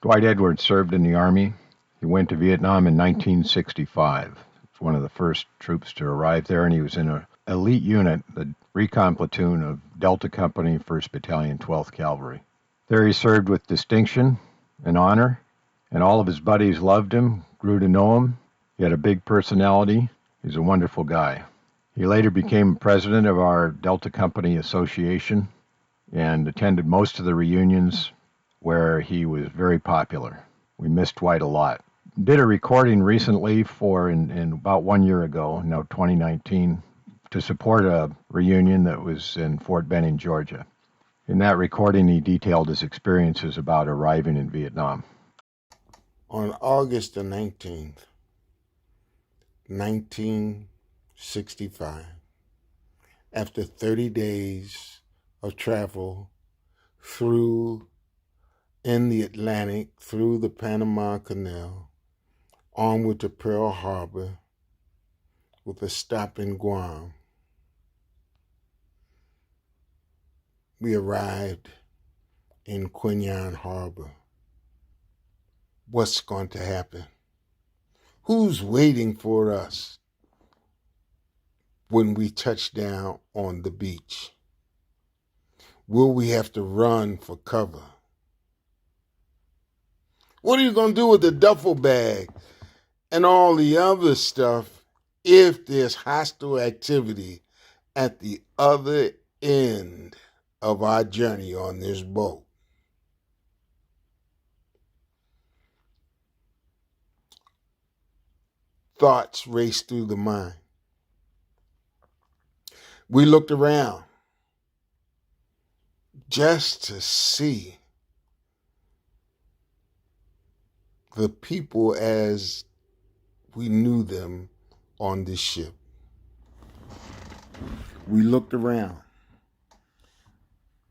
Dwight Edwards served in the Army. He went to Vietnam in 1965. He was one of the first troops to arrive there, and he was in an elite unit, the recon platoon of Delta Company, 1st Battalion, 12th Cavalry. There he served with distinction and honor, and all of his buddies loved him, grew to know him. He had a big personality. He's a wonderful guy. He later became president of our Delta Company Association and attended most of the reunions where he was very popular. We missed Dwight a lot. Did a recording recently in about 1 year ago, 2019, to support a reunion that was in Fort Benning, Georgia. In that recording, he detailed his experiences about arriving in Vietnam. On August the 19th, 1965, after 30 days of travel in the Atlantic, through the Panama Canal, onward to Pearl Harbor, with a stop in Guam, we arrived in Quy Nhon Harbor. What's going to happen? Who's waiting for us when we touch down on the beach? Will we have to run for cover? What are you going to do with the duffel bag and all the other stuff if there's hostile activity at the other end of our journey on this boat? Thoughts raced through the mind. We looked around just to see the people as we knew them on this ship. We looked around,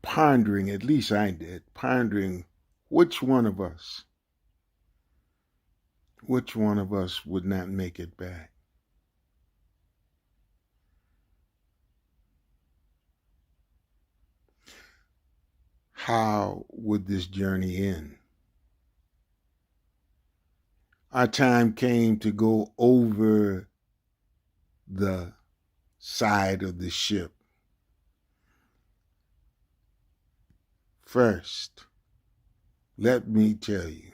pondering, at least I did, pondering which one of us would not make it back. How would this journey end? Our time came to go over the side of the ship. First, let me tell you,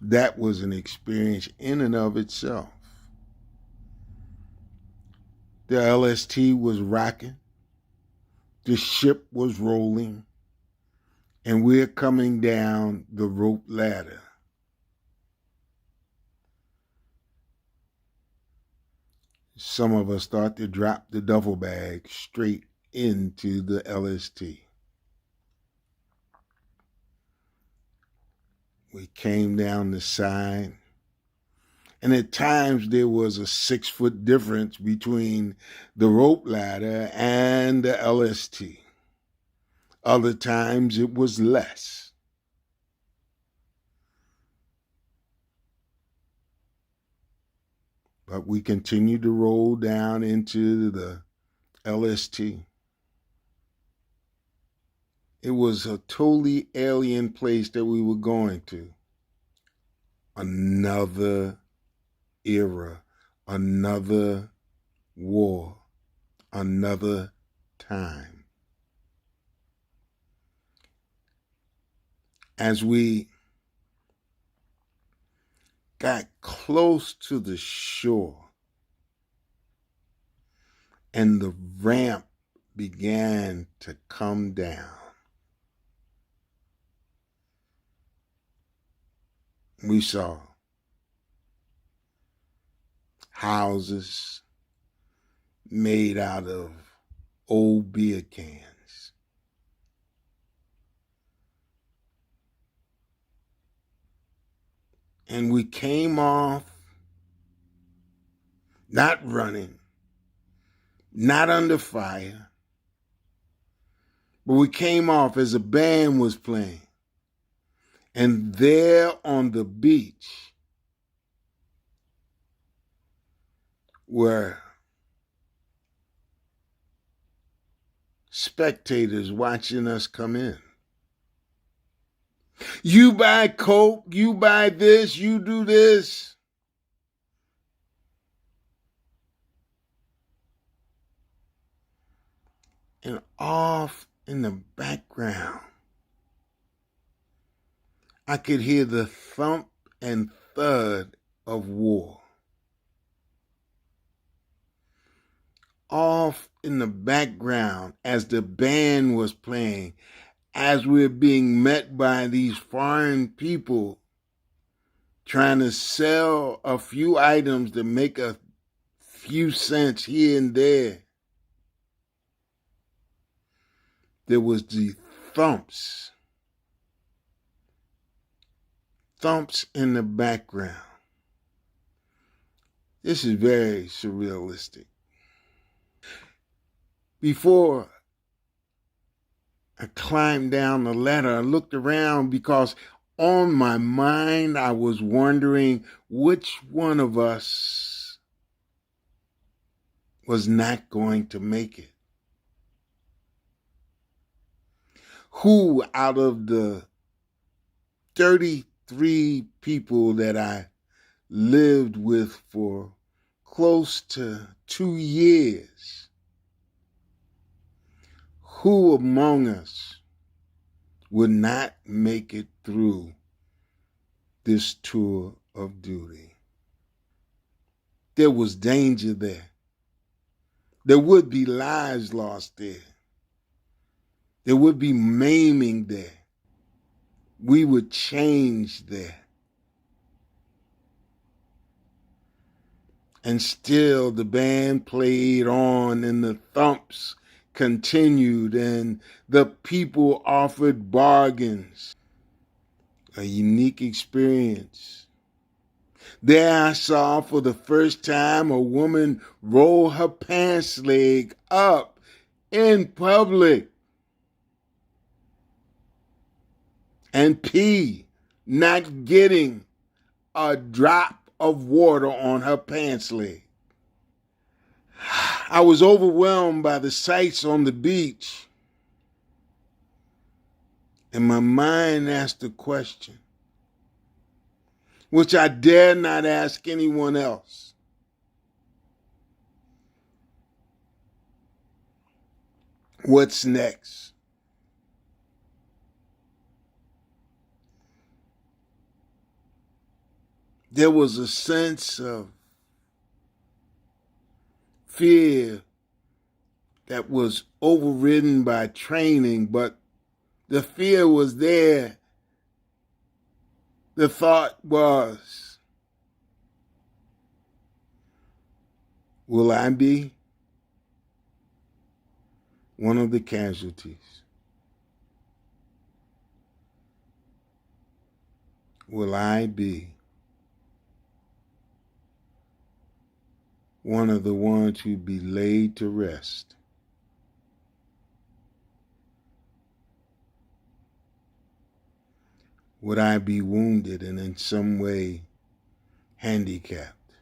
that was an experience in and of itself. The LST was rocking, the ship was rolling, and we're coming down the rope ladder. Some of us thought to drop the duffel bag straight into the LST. We came down the side, and at times there was a 6-foot difference between the rope ladder and the LST. Other times it was less. But we continued to roll down into the LST. It was a totally alien place that we were going to. Another era, another war, another time. As we got close to the shore and the ramp began to come down, we saw houses made out of old beer cans. And we came off not running, not under fire, but we came off as a band was playing. And there on the beach were spectators watching us come in. You buy Coke, you buy this, you do this. And off in the background, I could hear the thump and thud of war. Off in the background, as the band was playing, as we're being met by these foreign people trying to sell a few items to make a few cents here and there, there was the thumps in the background. This is very surrealistic. Before I climbed down the ladder, I looked around because on my mind I was wondering which one of us was not going to make it. Who out of the 33 people that I lived with for close to 2 years, who among us would not make it through this tour of duty? There was danger there. There would be lives lost there. There would be maiming there. We would change there. And still the band played on and the thumps continued and the people offered bargains. A unique experience. There I saw for the first time a woman roll her pants leg up in public and pee, not getting a drop of water on her pants leg. I was overwhelmed by the sights on the beach, and my mind asked a question, which I dare not ask anyone else. What's next? There was a sense of fear that was overridden by training, but the fear was there. The thought was, will I be one of the casualties? Will I be one of the ones who be laid to rest? Would I be wounded and in some way handicapped?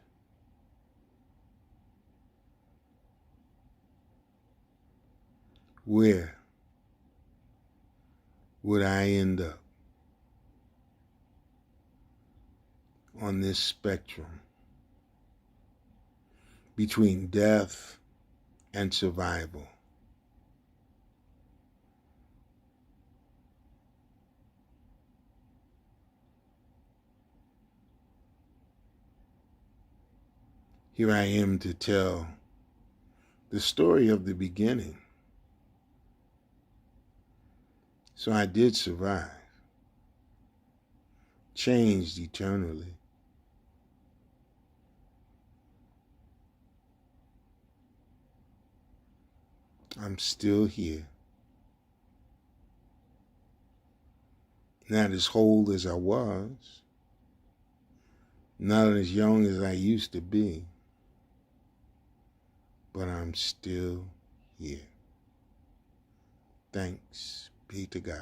Where would I end up on this spectrum between death and survival? Here I am to tell the story of the beginning. So I did survive, changed eternally. I'm still here, not as whole as I was, not as young as I used to be, but I'm still here. Thanks be to God.